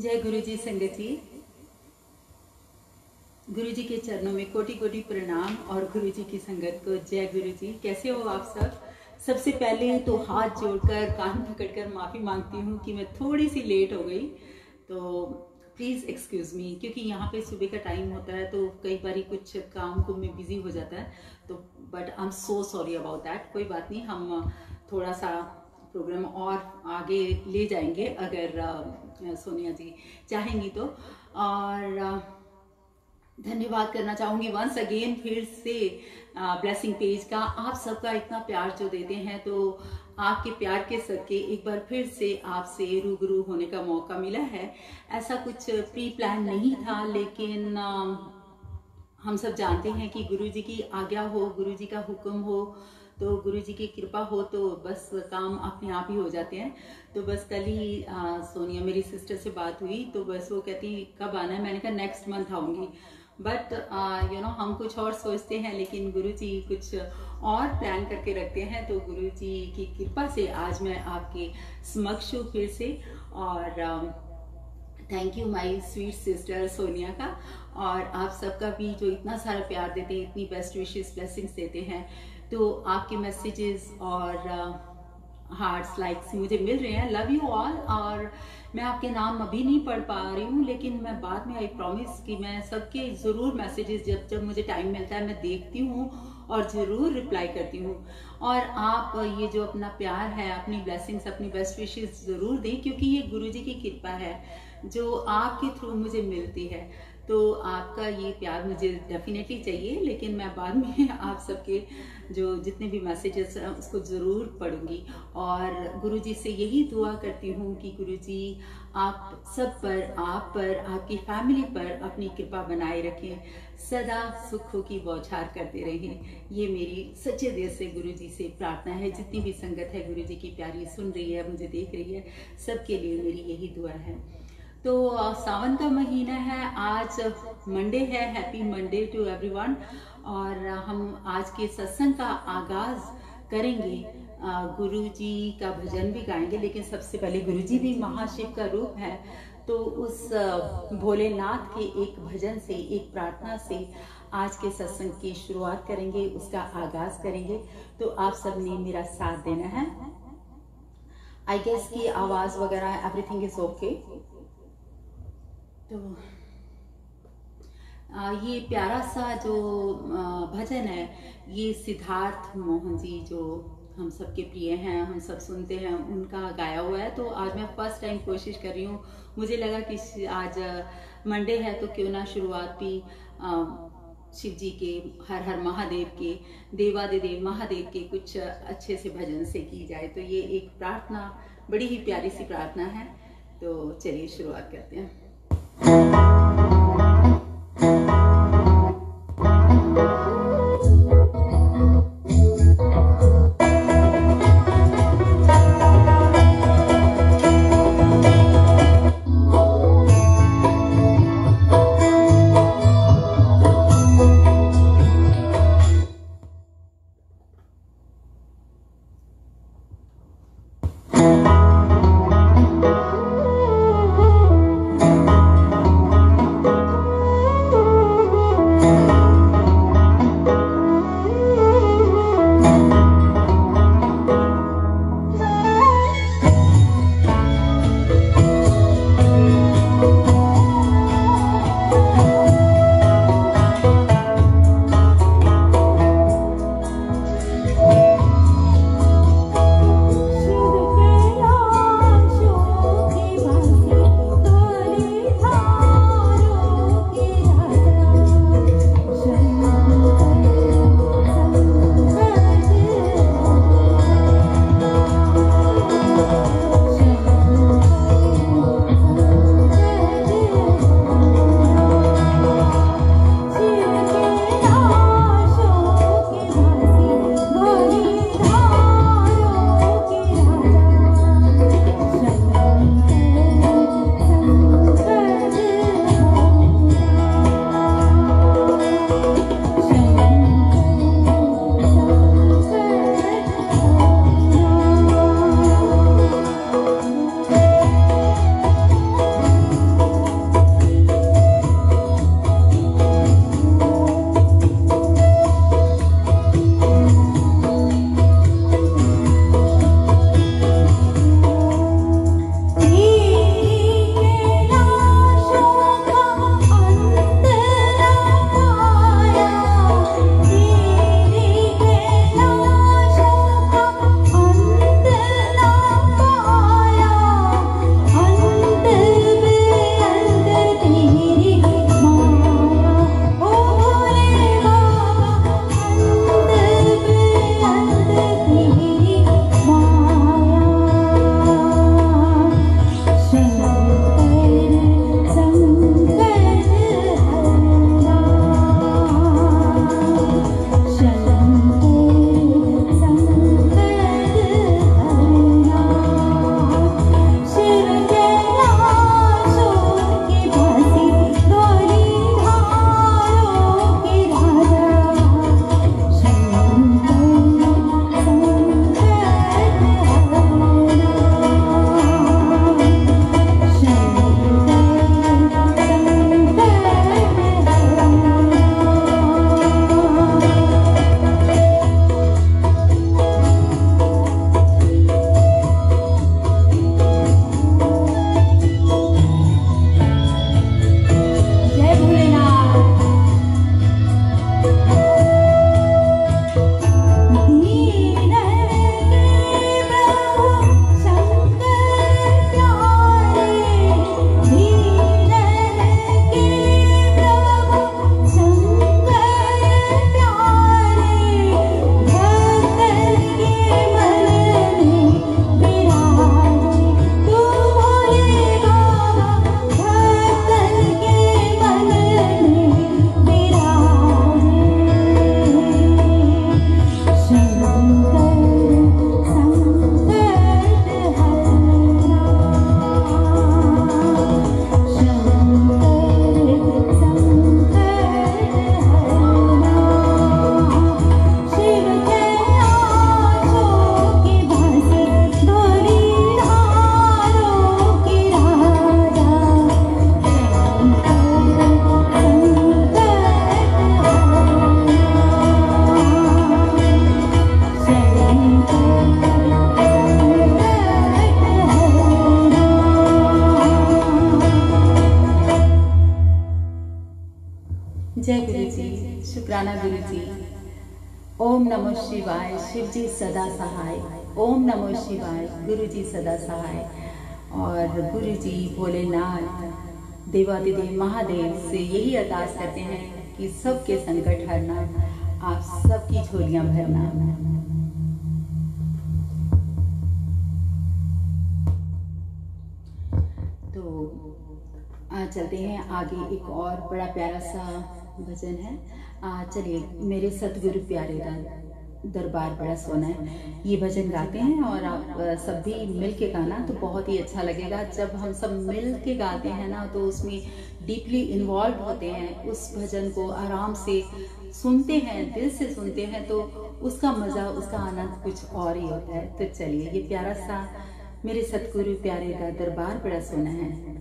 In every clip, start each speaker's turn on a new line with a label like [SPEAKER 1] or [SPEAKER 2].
[SPEAKER 1] जय गुरु जी संगत जी। गुरु जी के चरणों में कोटि कोटि प्रणाम और गुरु जी की संगत को जय गुरु जी। कैसे हो आप सब? सबसे पहले तो हाथ जोड़कर कान पकड़कर माफ़ी मांगती हूँ कि मैं थोड़ी सी लेट हो गई, तो प्लीज़ एक्सक्यूज़ मी, क्योंकि यहाँ पे सुबह का टाइम होता है तो कई बार कुछ काम को में बिजी हो जाता है, तो but I am so sorry about that. कोई बात नहीं, हम थोड़ा सा प्रोग्राम और आगे ले जाएंगे अगर सोनिया जी चाहेंगी तो। और धन्यवाद करना चाहूँगी वंस अगेन फिर से ब्लेसिंग पेज का। आप सबका इतना प्यार जो देते हैं, तो आपके प्यार के सदके एक बार फिर से आपसे रूबरू होने का मौका मिला है। ऐसा कुछ प्री प्लान नहीं था, लेकिन हम सब जानते हैं कि गुरु जी की आज्ञा हो, गुरु जी का हुक्म हो, तो गुरु जी की कृपा हो तो बस काम अपने आप ही हो जाते हैं। तो बस कल ही सोनिया मेरी सिस्टर से बात हुई, तो बस वो कहती कब आना है, मैंने कहा नेक्स्ट मंथ आऊँगी। बट यू नो हम कुछ और सोचते हैं, लेकिन गुरु जी कुछ और प्लान करके रखते हैं। तो गुरु जी की कृपा से आज मैं आपके समक्ष हूँ फिर से। और thank you my sweet sister Sonia का, और आप सबका भी जो इतना सारा प्यार देते हैं, इतनी बेस्ट विशेस ब्लेसिंग्स देते हैं। तो आपके मैसेजेस और हार्ट्स लाइक्स मुझे मिल रहे हैं। Love you all. और मैं आपके नाम अभी नहीं पढ़ पा रही हूँ, लेकिन मैं बाद में आई प्रॉमिस कि मैं सबके ज़रूर मैसेजेस जब जब मुझे टाइम मिलता है मैं देखती हूँ और ज़रूर रिप्लाई करती हूँ। और आप ये जो अपना प्यार है, अपनी ब्लेसिंग्स, अपनी बेस्ट विशेस ज़रूर दें, क्योंकि ये गुरु जी की कृपा है जो आपके थ्रू मुझे मिलती है। तो आपका ये प्यार मुझे डेफिनेटली चाहिए, लेकिन मैं बाद में आप सबके जो जितने भी मैसेजेस हैं उसको ज़रूर पढ़ूंगी। और गुरुजी से यही दुआ करती हूँ कि गुरुजी आप सब पर, आप पर, आपकी फैमिली पर अपनी कृपा बनाए रखें, सदा सुखों की बौछार करते रहें। ये मेरी सच्चे दिल से गुरुजी से प्रार्थना है। जितनी भी संगत है गुरुजी की प्यारी सुन रही है, मुझे देख रही है, सबके लिए मेरी यही दुआ है। तो सावन का महीना है, आज मंडे है। Happy Monday to everyone. और हम आज के सत्संग का आगाज करेंगे, गुरु जी का भजन भी गाएंगे, लेकिन सबसे पहले गुरु जी भी महाशिव का रूप है, तो उस भोलेनाथ के एक भजन से, एक प्रार्थना से आज के सत्संग की शुरुआत करेंगे, उसका आगाज करेंगे। तो आप सब ने मेरा साथ देना है। आई गेस की आवाज वगैरह एवरीथिंग इज ओके। तो ये प्यारा सा जो भजन है, ये सिद्धार्थ मोहन जी जो हम सबके प्रिय हैं, हम सब सुनते हैं, उनका गाया हुआ है। तो आज मैं फर्स्ट टाइम कोशिश कर रही हूँ, मुझे लगा कि आज मंडे है तो क्यों ना शुरुआत भी शिव जी के, हर हर महादेव के, देवादिदेव महादेव के कुछ अच्छे से भजन से की जाए। तो ये एक प्रार्थना, बड़ी ही प्यारी सी प्रार्थना है। तो चलिए शुरुआत करते हैं। जय गुरु जी, शुक्राना गुरु जी। ओम नमो शिवाय, शिव जी सदा सहाय। ओम नमो शिवाय, गुरु जी सदा सहाय। और गुरु जी भोलेनाथ देवादिदेव महादेव से यही अरदास करते हैं कि सबके संकट हरना, आप सबकी झोलियां भरना। तो चलते हैं आगे। एक और बड़ा प्यारा सा भजन है। चलिए, मेरे सतगुरु प्यारे दरबार बड़ा सोना है, ये भजन गाते हैं और आप सब भी मिल के गाना तो बहुत ही अच्छा लगेगा। जब हम सब मिल के गाते हैं ना तो उसमें डीपली इन्वॉल्व होते हैं, उस भजन को आराम से सुनते हैं, दिल से सुनते हैं, तो उसका मज़ा, उसका आनंद कुछ और ही होता है। तो चलिए, ये प्यारा सा मेरे सतगुरु प्यारे का दरबार बड़ा सोना है।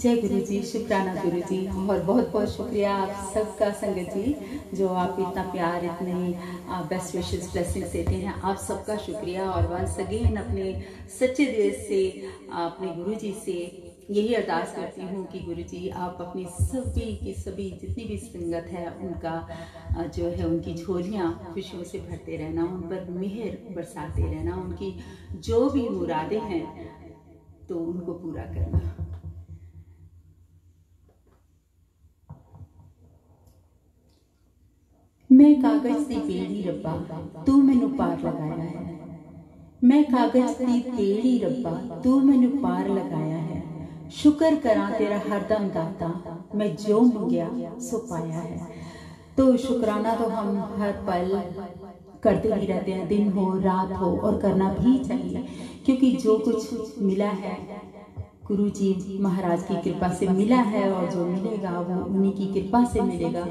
[SPEAKER 1] जय गुरु जी, शुक्राना गुरु जी। और बहुत बहुत शुक्रिया आप सबका संगत जी, जो आप इतना प्यार, इतने बेस्ट विशेस ब्लेसिंग्स देते हैं। आप सबका शुक्रिया। और वंस अगेन अपने सच्चे दिल से अपने गुरु जी से यही अरदास करती हूँ कि गुरु जी आप अपनी सभी की सभी जितनी भी संगत है उनका जो है उनकी झोलियाँ खुशियों से भरते रहना, उन पर मेहर बरसाते रहना, उनकी जो भी मुरादें हैं तो उनको पूरा करना। मैं कागज दी पेड़ी रब्बा तू मैनू पार लगाया है, मैं कागज दी पेड़ी रब्बा तू मैनू पार लगाया है। शुक्र करा तेरा हरदम दाता, मैं जो मंगया सो पाया है। तो शुक्राना तो हम हर पल करते ही रहते हैं, दिन हो रात हो, और करना भी चाहिए, क्योंकि जो कुछ मिला है गुरु जी महाराज की कृपा से मिला है, और जो मिलेगा वो उन्हीं की कृपा से मिलेगा।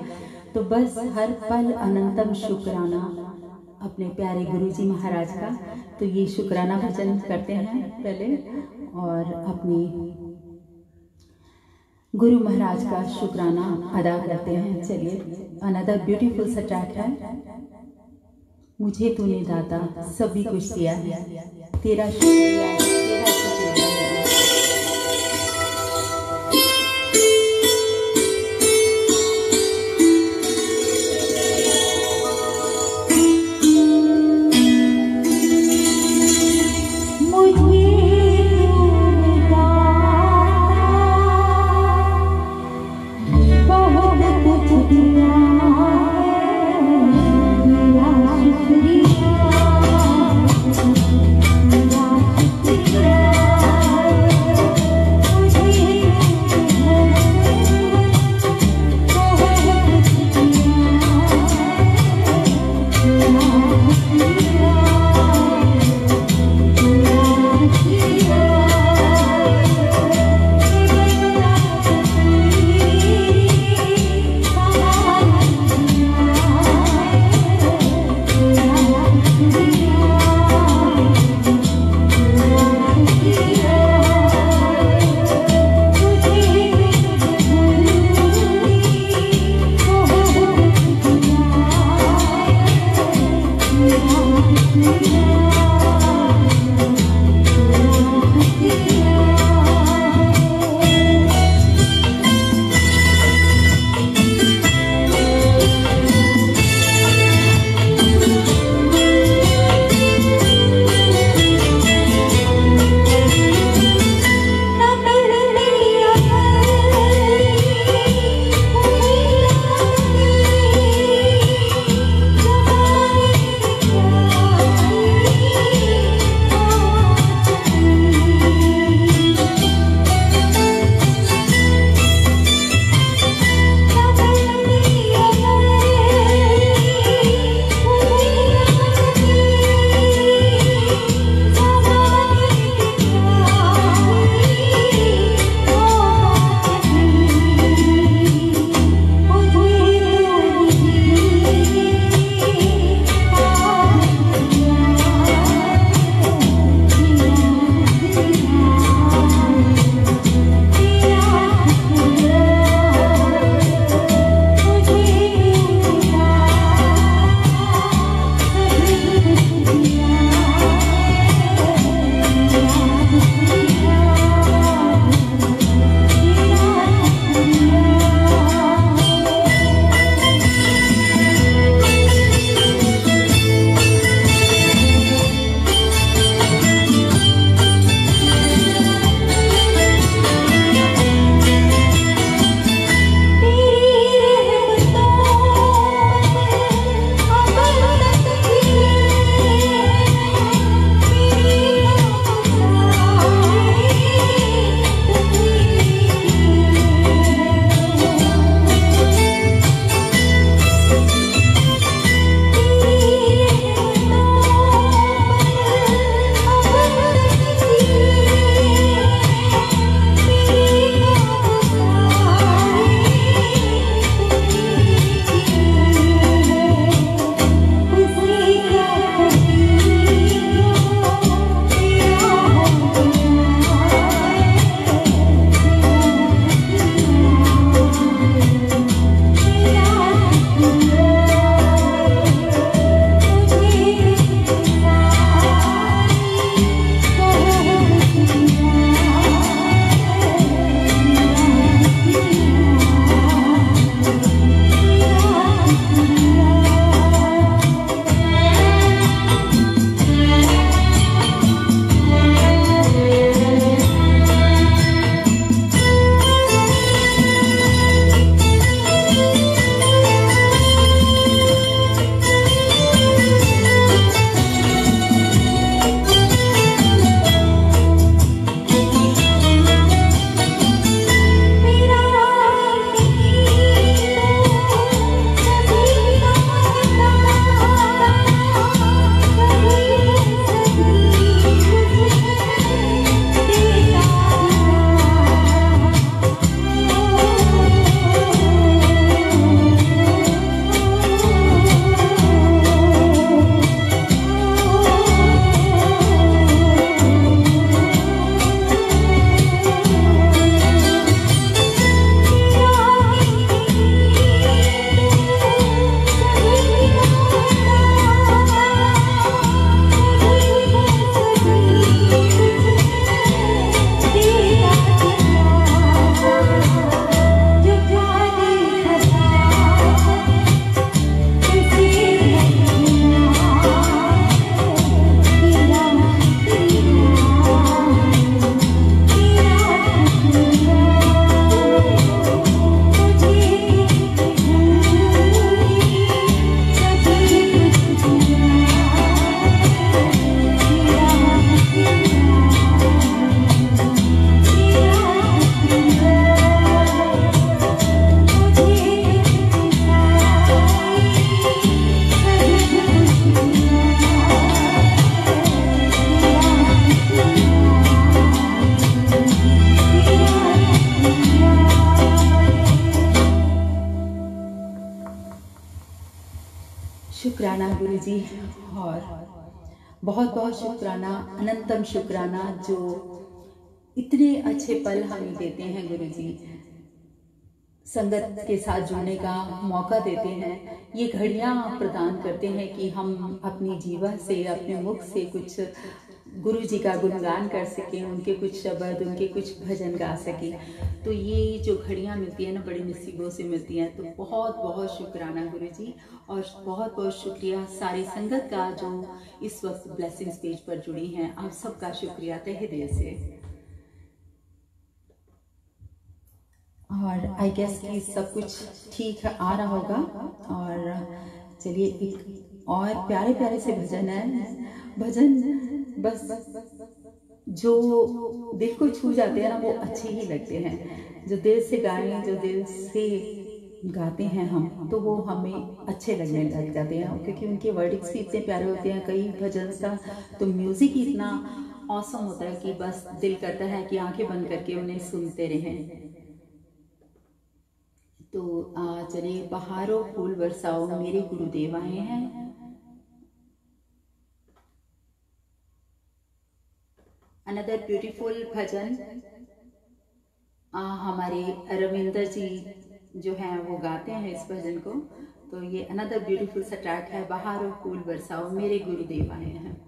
[SPEAKER 1] तो बस हर पल अनंतम शुक्राना अपने प्यारे गुरु जी महाराज का। तो ये शुक्राना भजन करते हैं पहले, और अपनी गुरु महाराज का शुक्राना अदा करते हैं। चलिए, अनदर ब्यूटीफुल सा ट्रैक है। मुझे तूने दाता सभी कुछ दिया है, तेरा शुक्रिया है, तेरा शुक्रिया है।
[SPEAKER 2] शुक्रिया
[SPEAKER 1] शुक्राना गुरुजी, और बहुत बहुत शुक्राना, अनंतम शुक्राना जो इतने अच्छे पल हमें देते हैं गुरुजी, संगत के साथ जुड़ने का मौका देते हैं, ये घड़ियां प्रदान करते हैं कि हम अपनी जीवन से, अपने मुख से कुछ गुरु जी का गुणगान कर सकें, उनके कुछ शब्द, उनके कुछ भजन गा सकें। तो ये जो घड़ियां मिलती है ना, बड़ी नसीबों से मिलती हैं। तो बहुत बहुत शुक्राना गुरु जी, और बहुत बहुत शुक्रिया सारी संगत का जो इस वक्त ब्लेसिंग स्टेज पर जुड़ी हैं। आप सबका शुक्रिया तहे दिल से। और आई गेस कि सब कुछ ठीक आ रहा होगा। और चलिए एक और प्यारे प्यारे से भजन है। भजन बस जो दिल को छू जाते हैं ना, वो अच्छे ही लगते हैं। जो दिल से गाएं, जो दिल से गाते हैं हम, तो वो हमें अच्छे लगने लग जाते हैं, क्योंकि उनके वर्डिक्स भी इतने प्यारे होते हैं। कई भजन का तो म्यूजिक ही इतना औसम होता है कि बस दिल करता है कि आंखें बंद करके उन्हें सुनते रहें। तो चलिए, बहारों फूल बरसाओ मेरे गुरुदेव आए हैं। अनदर ब्यूटीफुल भजन हमारे रविंदर जी जो हैं वो गाते हैं इस भजन को। तो ये अनदर ब्यूटीफुल सा ट्रैक है, बहारों फूल बरसाओ मेरे गुरुदेव आए हैं।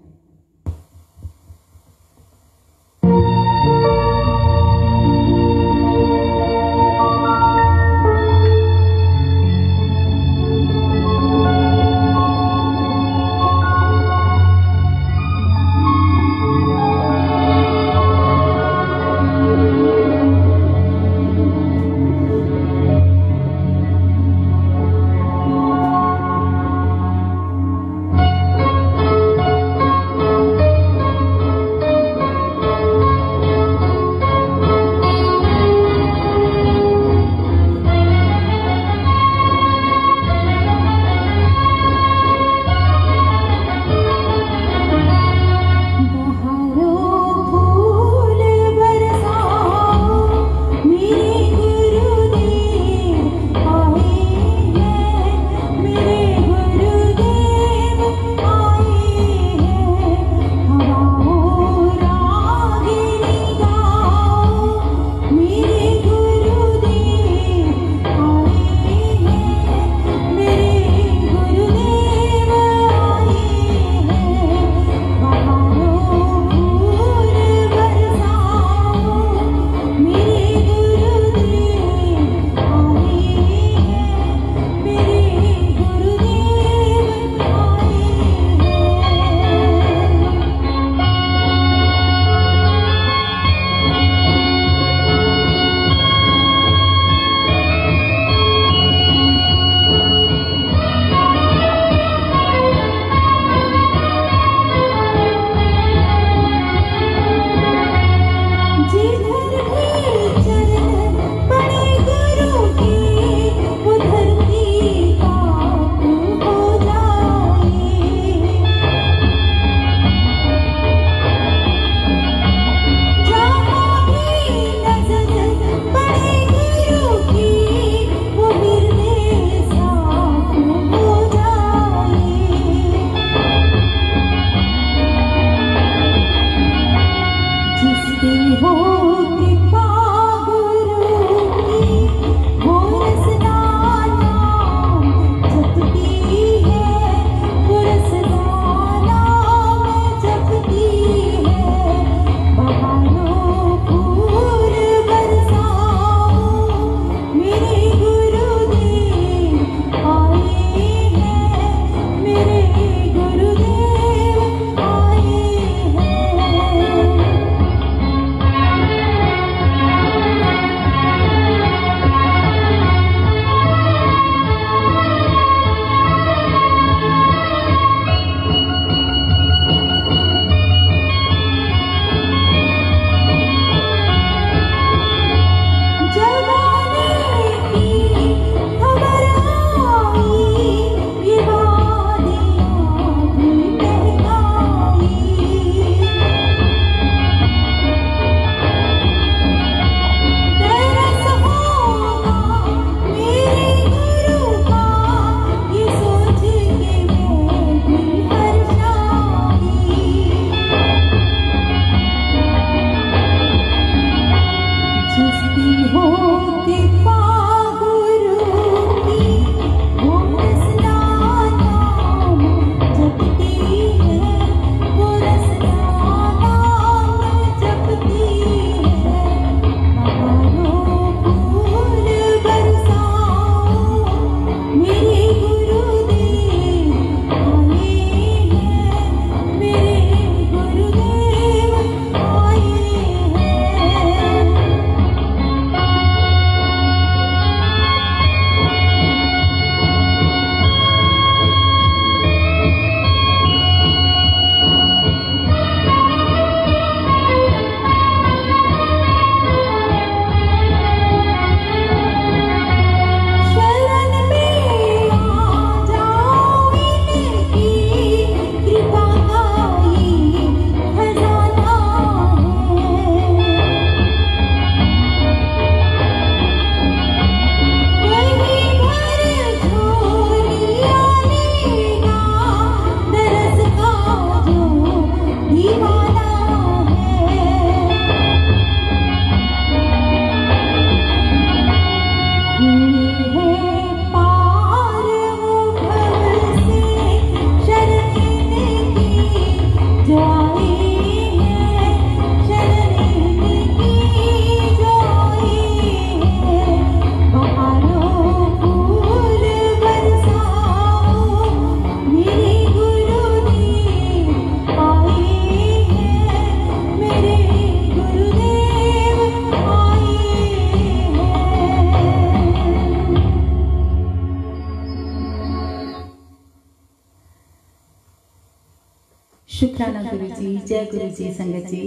[SPEAKER 1] शुक्राना गुरु जी, जय गुरु जी, संगत जी।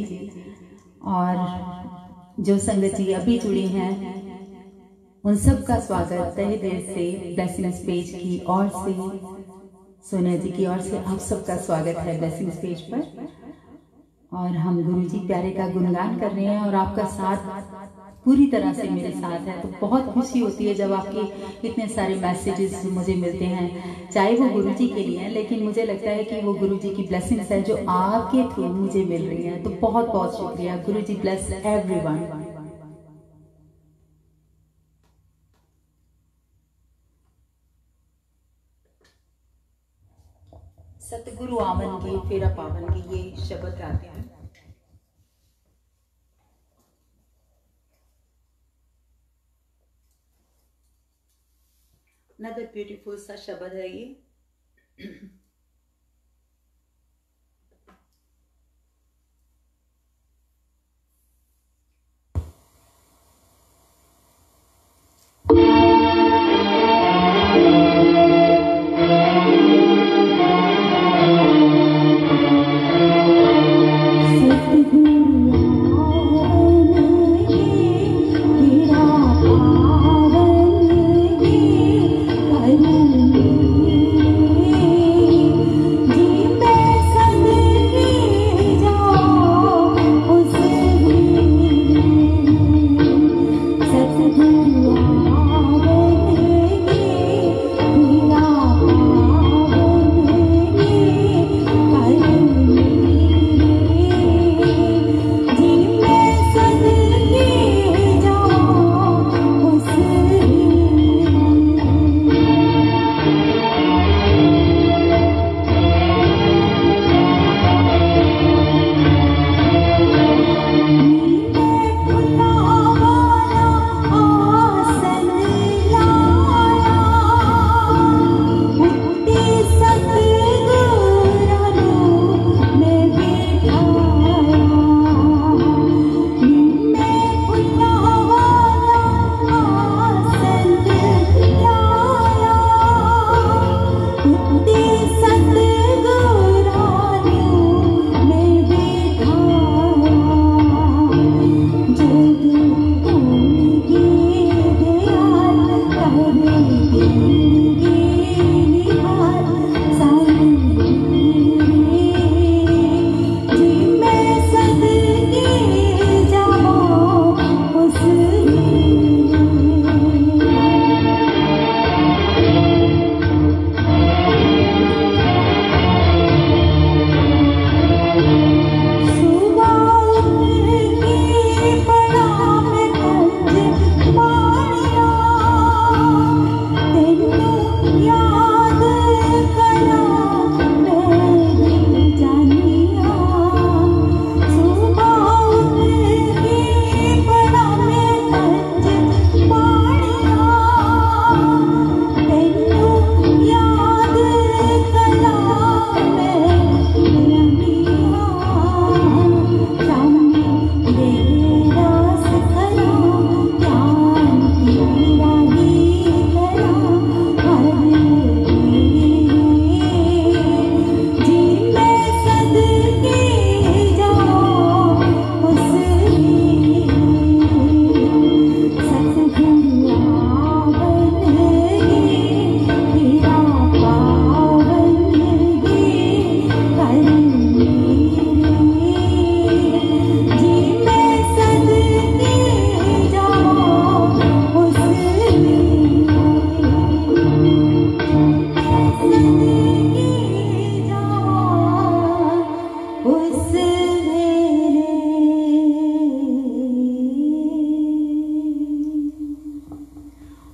[SPEAKER 1] और जो संगत जी अभी जुड़ी हैं उन सब का स्वागत तहे दिल से ब्लेसिंग्स पेज की ओर से, सोनिया जी की ओर से आप सबका स्वागत है ब्लेसिंग्स पेज पर। और हम गुरु जी प्यारे का गुणगान कर रहे हैं और आपका साथ पूरी तरह से मेरे साथ है। तो बहुत खुशी होती है जब आपके इतने सारे मैसेजेस मुझे मिलते हैं, चाहे वो गुरु जी के लिए हैं, लेकिन मुझे लगता है कि वो गुरु जी की ब्लेसिंग्स है जो आपके थ्रू मुझे मिल रही हैं। तो बहुत बहुत शुक्रिया। गुरु जी ब्लेस एवरीवन। सतगुरु आमन के फेरा पावन के ये शब्द गाते हैं। Another beautiful सा शब्द है ये।
[SPEAKER 2] Thank you.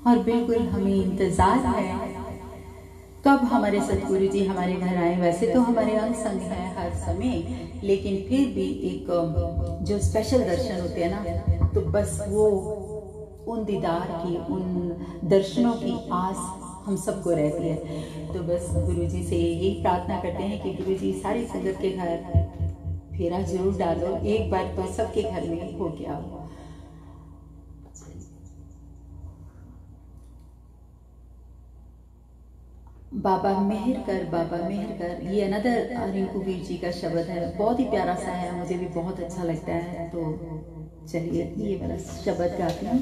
[SPEAKER 1] और बिल्कुल हमें इंतज़ार है कब हमारे सतगुरु जी हमारे घर आए। वैसे तो हमारे अंग संग है हर समय, लेकिन फिर भी एक जो स्पेशल दर्शन होते हैं ना, तो बस वो उन दीदार की, उन दर्शनों की आस हम सबको रहती है। तो बस गुरु जी से यही प्रार्थना करते हैं कि गुरु जी सारी संगत के घर फेरा जरूर डालो, एक बार तो सबके घर में हो गया हो। बाबा मेहर कर, बाबा मेहर कर, ये अनदर रिंकू वीर जी का शब्द है, बहुत ही प्यारा सा है, मुझे भी बहुत अच्छा लगता है। तो चलिए ये वाला शब्द गाती हूँ।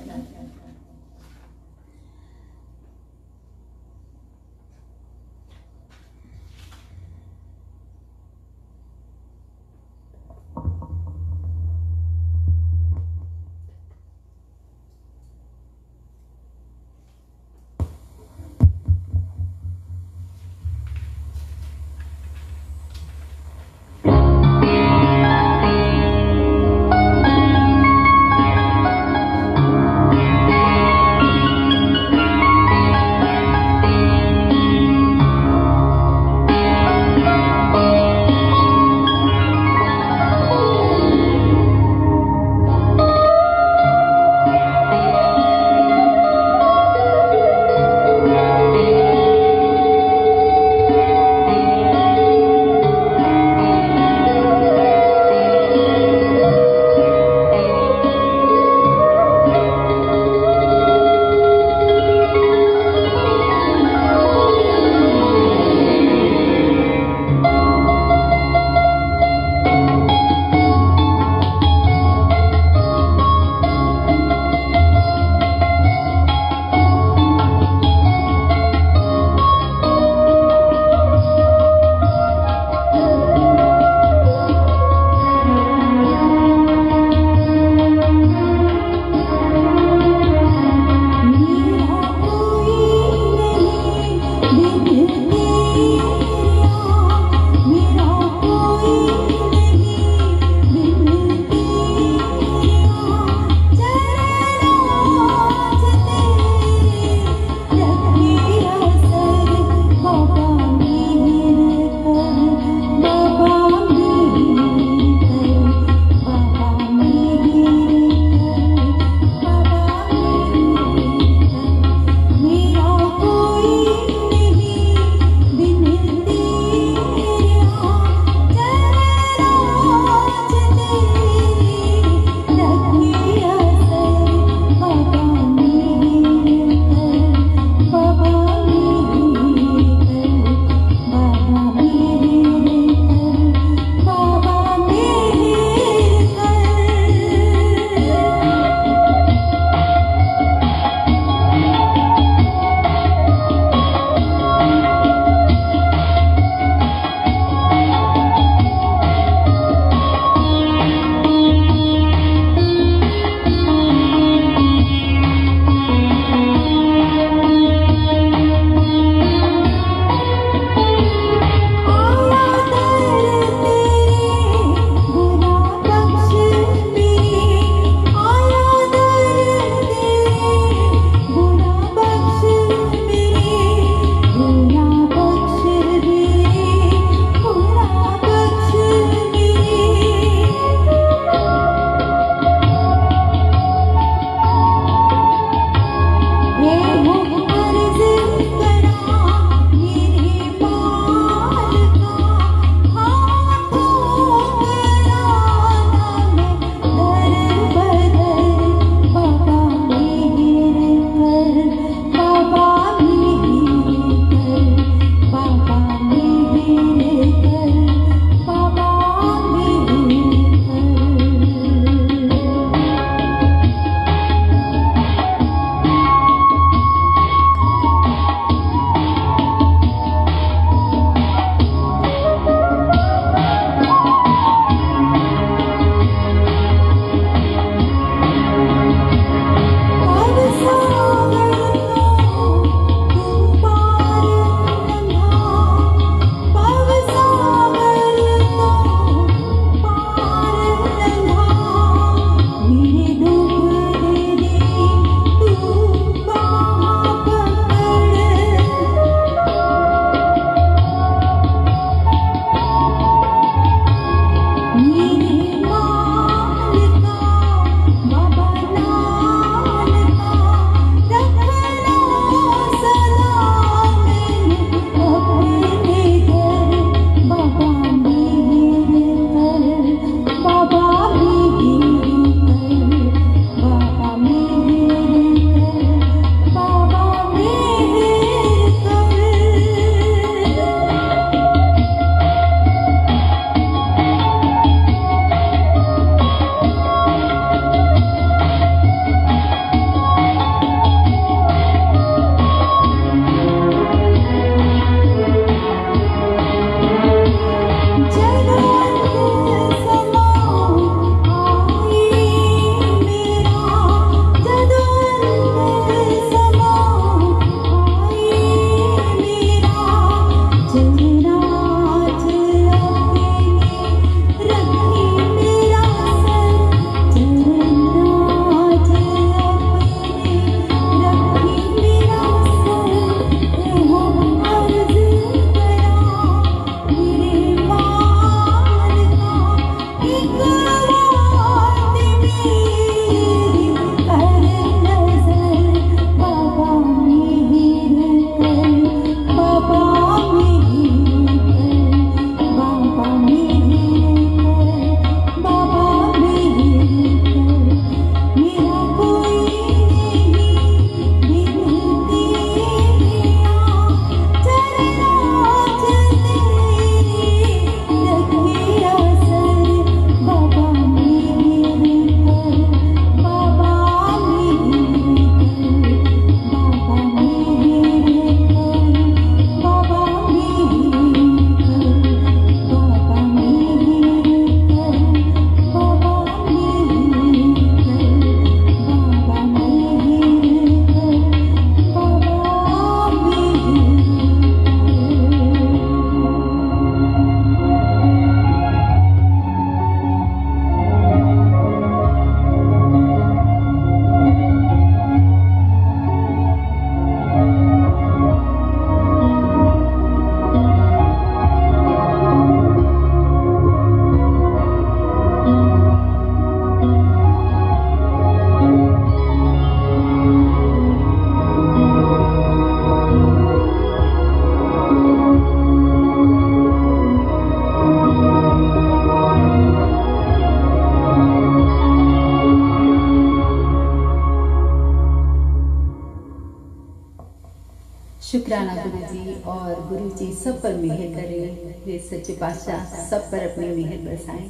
[SPEAKER 1] शुक्राना गुरु जी, और गुरु जी सब पर मेहर करें, ये सच्चे पातशाह सब पर अपनी मेहर बरसाएं।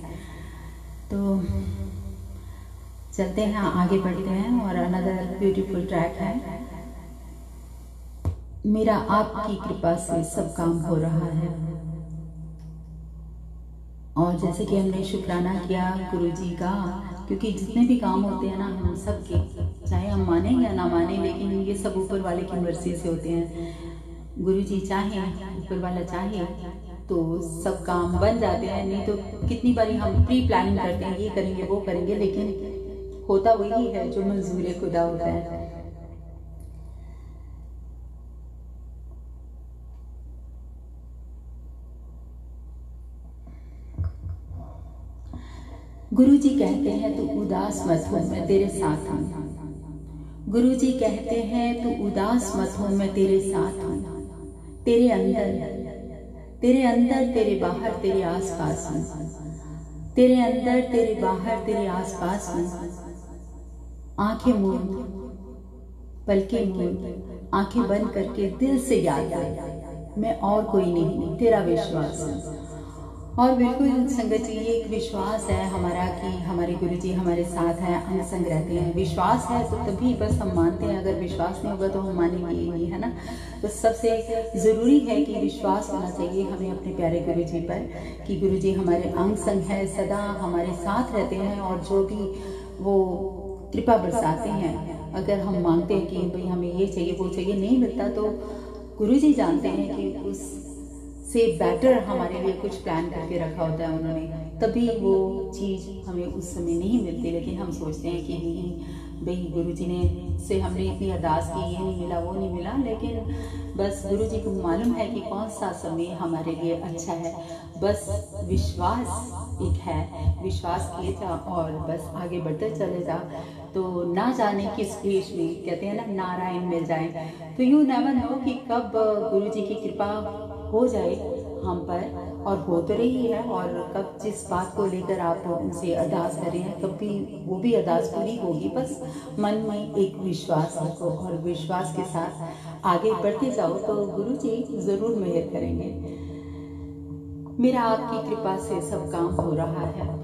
[SPEAKER 1] तो चलते हैं, आगे बढ़ते हैं, और अनदर ब्यूटीफुल ट्रैक है मेरा आपकी कृपा से सब काम हो रहा है। और जैसे कि हमने शुक्राना किया गुरु जी का, क्योंकि जितने भी काम होते हैं ना हम सब के, चाहे हम माने या ना माने, लेकिन ये सब ऊपर वाले की मर्जी से होते हैं। गुरु जी चाहे, ऊपर वाला चाहे तो सब काम बन जाते हैं। नहीं तो कितनी बारी हम प्री प्लानिंग करते हैं, ये करेंगे वो करेंगे, लेकिन होता वही है जो मंजूर खुदा होता है। गुरु जी कहते हैं तू उदास मत हो, मैं तेरे साथ हूँ। गुरु जी कहते हैं तू उदास मत हो, मैं तेरे साथ हूँ। तेरे अंदर, तेरे बाहर, तेरे आसपास हूँ। तेरे अंदर, तेरे बाहर, तेरे आसपास हूँ। आंखें मूंद, पलकें मूंद, आंखें बंद करके दिल से याद कर, मैं और कोई नहीं, तेरा विश्वास है। और बिल्कुल संगत जी, ये एक विश्वास है हमारा कि हमारे गुरु जी हमारे साथ हैं, अंग संग रहते हैं। विश्वास है तो तभी बस हम मानते हैं, अगर विश्वास नहीं होगा तो हम मानेंगे ही नहीं, है ना। तो सबसे ज़रूरी है कि विश्वास होना चाहिए हमें अपने प्यारे गुरु जी पर, कि गुरु जी हमारे अंग संग है, सदा हमारे साथ रहते हैं, और जो भी वो कृपा बरसाते हैं, अगर हम मांगते हैं कि भाई हमें ये चाहिए वो चाहिए, नहीं मिलता, तो गुरु जी जानते हैं कि उस से बेटर हमारे लिए कुछ प्लान करके रखा होता है उन्होंने, तभी वो चीज़ हमें उस समय नहीं मिलती। लेकिन हम सोचते हैं कि नहीं भाई गुरु जी ने से हमने इतनी अरदास की, ये नहीं मिला वो नहीं मिला, लेकिन बस गुरु जी को मालूम है कि कौन सा समय हमारे लिए अच्छा है। बस विश्वास एक है, विश्वास किए जा और बस आगे बढ़ते चले जा, तो ना जाने किस भेष में, कहते हैं ना, नारायण मिल जाए। तो यू नेवर नो कि कब गुरु जी की कृपा हो जाए हम पर, और हो तो रही है, और कब जिस बात को लेकर आप उनसे अरदास कर रहे हैं, कभी वो भी अरदास पूरी होगी। बस मन में एक विश्वास रखो और विश्वास के साथ आगे बढ़ते जाओ, तो गुरु जी जरूर मेहर करेंगे। मेरा आपकी कृपा से सब काम हो रहा है।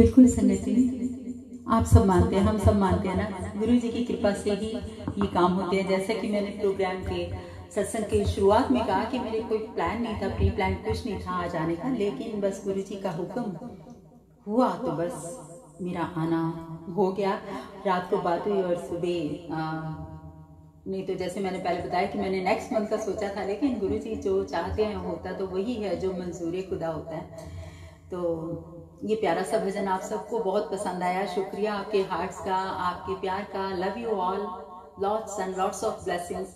[SPEAKER 1] बिल्कुल संगत जी, आप सब मानते हैं, हम सब मानते हैं ना, गुरु जी की कृपा से ही ये काम होते हैं। जैसा कि मैंने प्रोग्राम के सत्संग के शुरुआत में कहा कि मेरे कोई प्लान नहीं था, प्री प्लान कुछ नहीं था आज आने का, लेकिन बस गुरु जी का हुक्म हुआ तो बस मेरा आना हो गया। रात को बात हुई और सुबह नहीं तो जैसे मैंने पहले बताया कि मैंने नेक्स्ट मंथ का सोचा था, लेकिन गुरु जी जो चाहते हैं होता तो वही है, जो मंजूर खुदा होता है। तो ये प्यारा सा भजन आप सबको बहुत पसंद आया। शुक्रिया आपके हार्ट्स का, आपके प्यार का। Love you all, lots and lots of blessings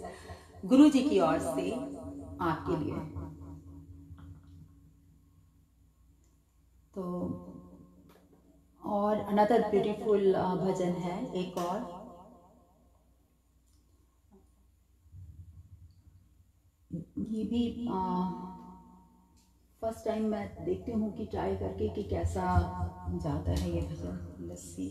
[SPEAKER 1] गुरु जी की ओर से आपके लिए। तो और अनदर ब्यूटीफुल भजन है एक और, ये भी फर्स्ट टाइम मैं देखती हूँ कि ट्राई करके कि कैसा जाता है ये भजन। Let's see.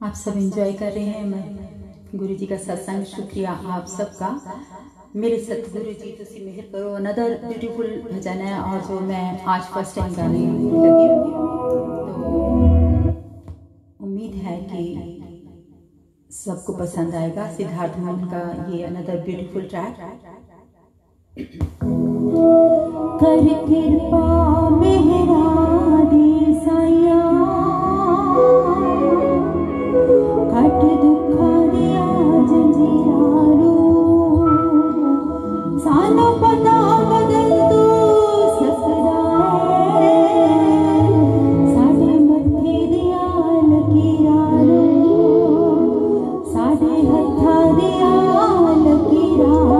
[SPEAKER 1] आप सब एंजॉय कर रहे हैं, मैं गुरु जी का सत्संग। शुक्रिया आप सबका। मेरे सतगुरु जी तुसी मेहर करो। अनदर ब्यूटीफुल भजन है और जो मैं आज फर्स्ट टाइम गाने लगी हूँ, तो उम्मीद है कि सबको पसंद आएगा। सिद्धार्थ मान का ये अनदर ब्यूटीफुल ट्रैक। कर कृपा मेहरा दी साया, घट दुखा दिया जंजीरारू, सानो पता बदल तू सकदा है, साडे मत्थे दिया लकीरारू, साडे हत्था दिया लकीरारू।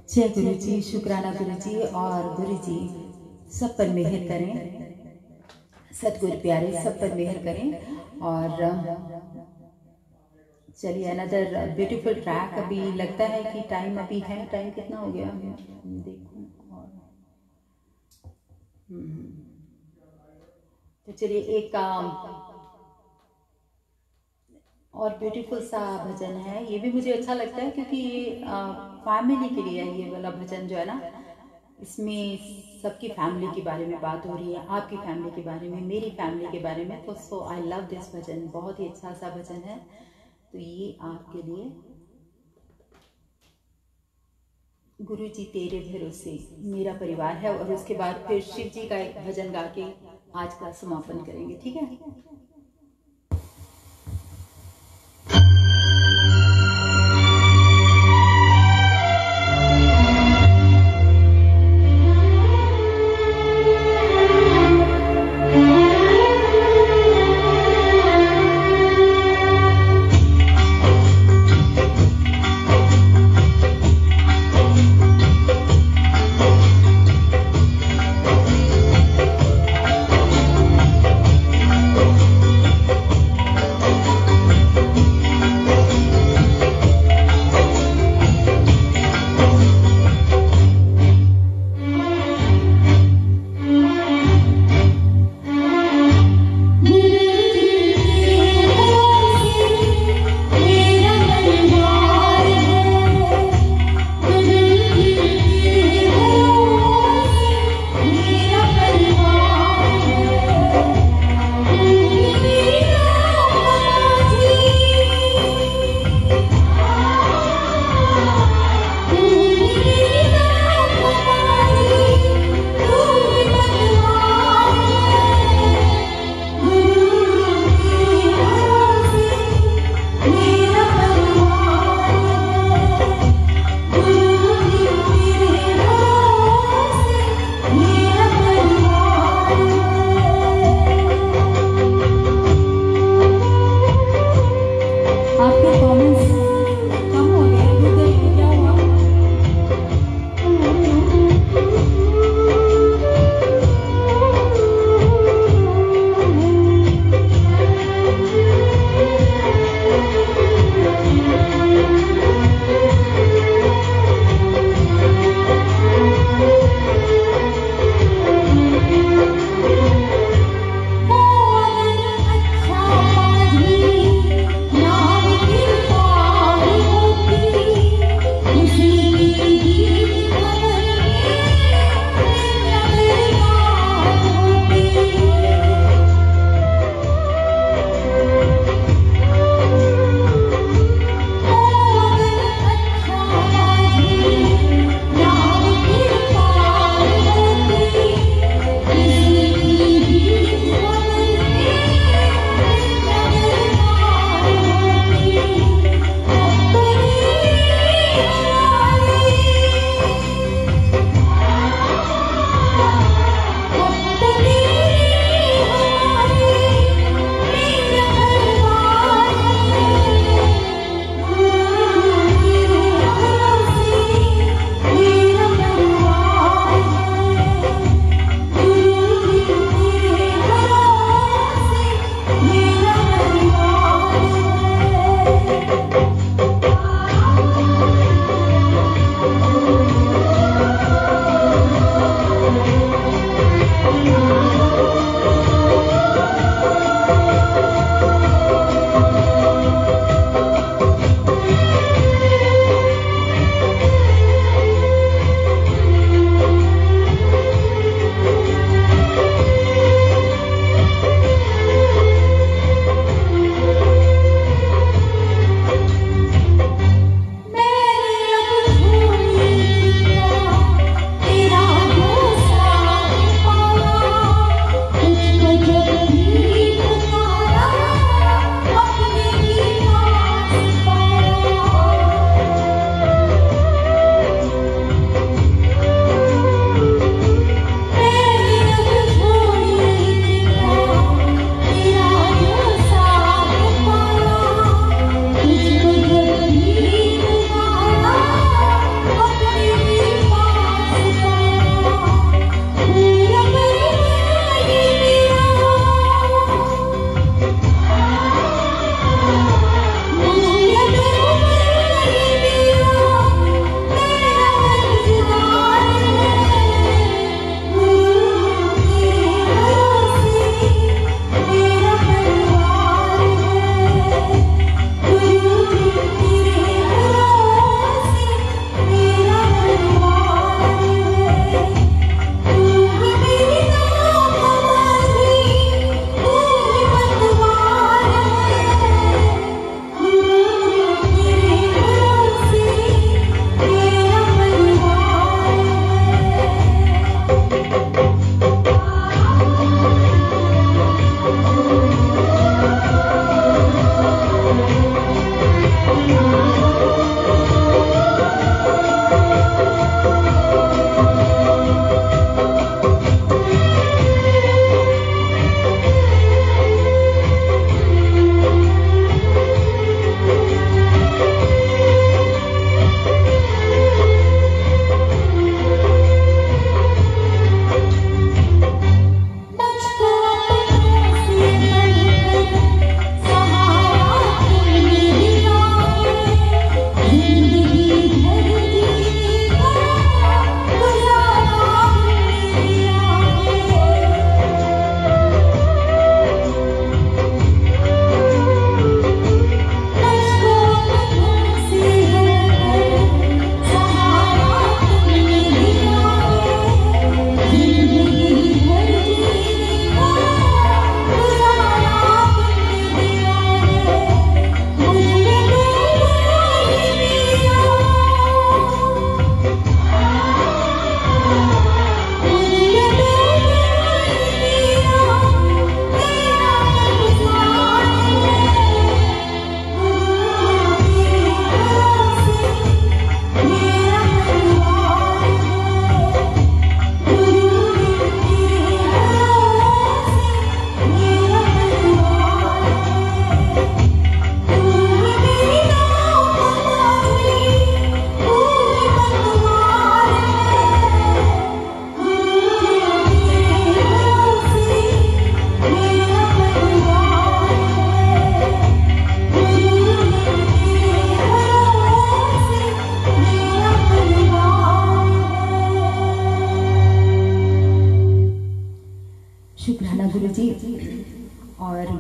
[SPEAKER 1] जय गुरु जी, शुक्राना गुरु जी। और गुरु जी सब पर मेहर करें, सतगुरु प्यारे सब पर मेहर करें। और चलिए अनदर ब्यूटीफुल ट्रैक। अभी लगता है कि टाइम अभी है, टाइम कितना हो गया देखूं। तो चलिए एक और ब्यूटीफुल सा भजन है, ये भी मुझे अच्छा लगता है क्योंकि ये फैमिली के लिए ये वाला भजन जो है ना, इसमें सबकी फैमिली के बारे में बात हो रही है, आपकी फैमिली के बारे में, मेरी फैमिली के बारे में। तो सो आई लव दिस भजन, बहुत ही अच्छा सा भजन है। तो ये आपके लिए। गुरु जी तेरे भरोसे मेरा परिवार है, और उसके बाद फिर शिव जी का एक भजन गा के आज का समापन करेंगे, ठीक है।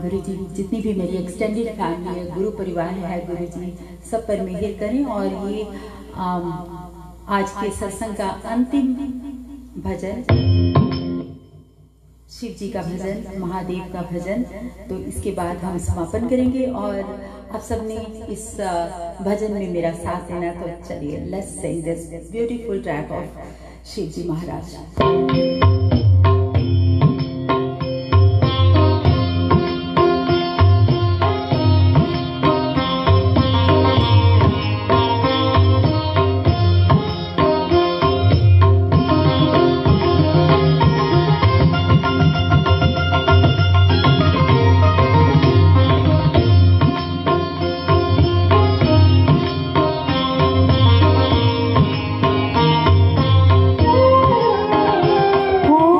[SPEAKER 1] गुरु जी जितनी भी मेरी एक्सटेंडेड फैमिली है, गुरु परिवार है, गुरु जी सब पर मेहर करें। और ये आज के सत्संग का अंतिम भजन, शिव जी का भजन, महादेव का भजन, तो इसके बाद हम समापन करेंगे। और आप सबने इस भजन में मेरा साथ देना, तो चलिए let's sing this beautiful track of Shiv ji Maharaj.
[SPEAKER 2] Oh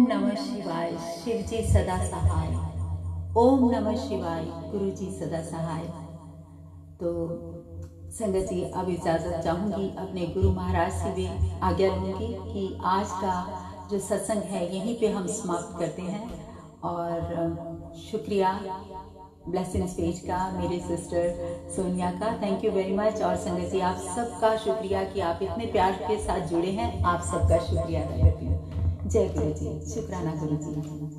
[SPEAKER 1] नमः शिवाय, शिव जी सदा सहाय। ओम नमः शिवाय, गुरु जी सदा सहाय। तो संगत जी, अब इजाजत चाहूंगी, अपने गुरु महाराज से भी आज्ञा लूंगी कि आज का जो सत्संग है यहीं पे हम समाप्त करते हैं। और शुक्रिया ब्लेसिंग्स पेज का, मेरे सिस्टर सोनिया का, थैंक यू वेरी मच। और संगत जी, आप सबका शुक्रिया कि आप इतने प्यार के साथ जुड़े हैं, आप सबका शुक्रिया अदा करती हूँ। जय गुरु जी, शुक्राना गुरु जी।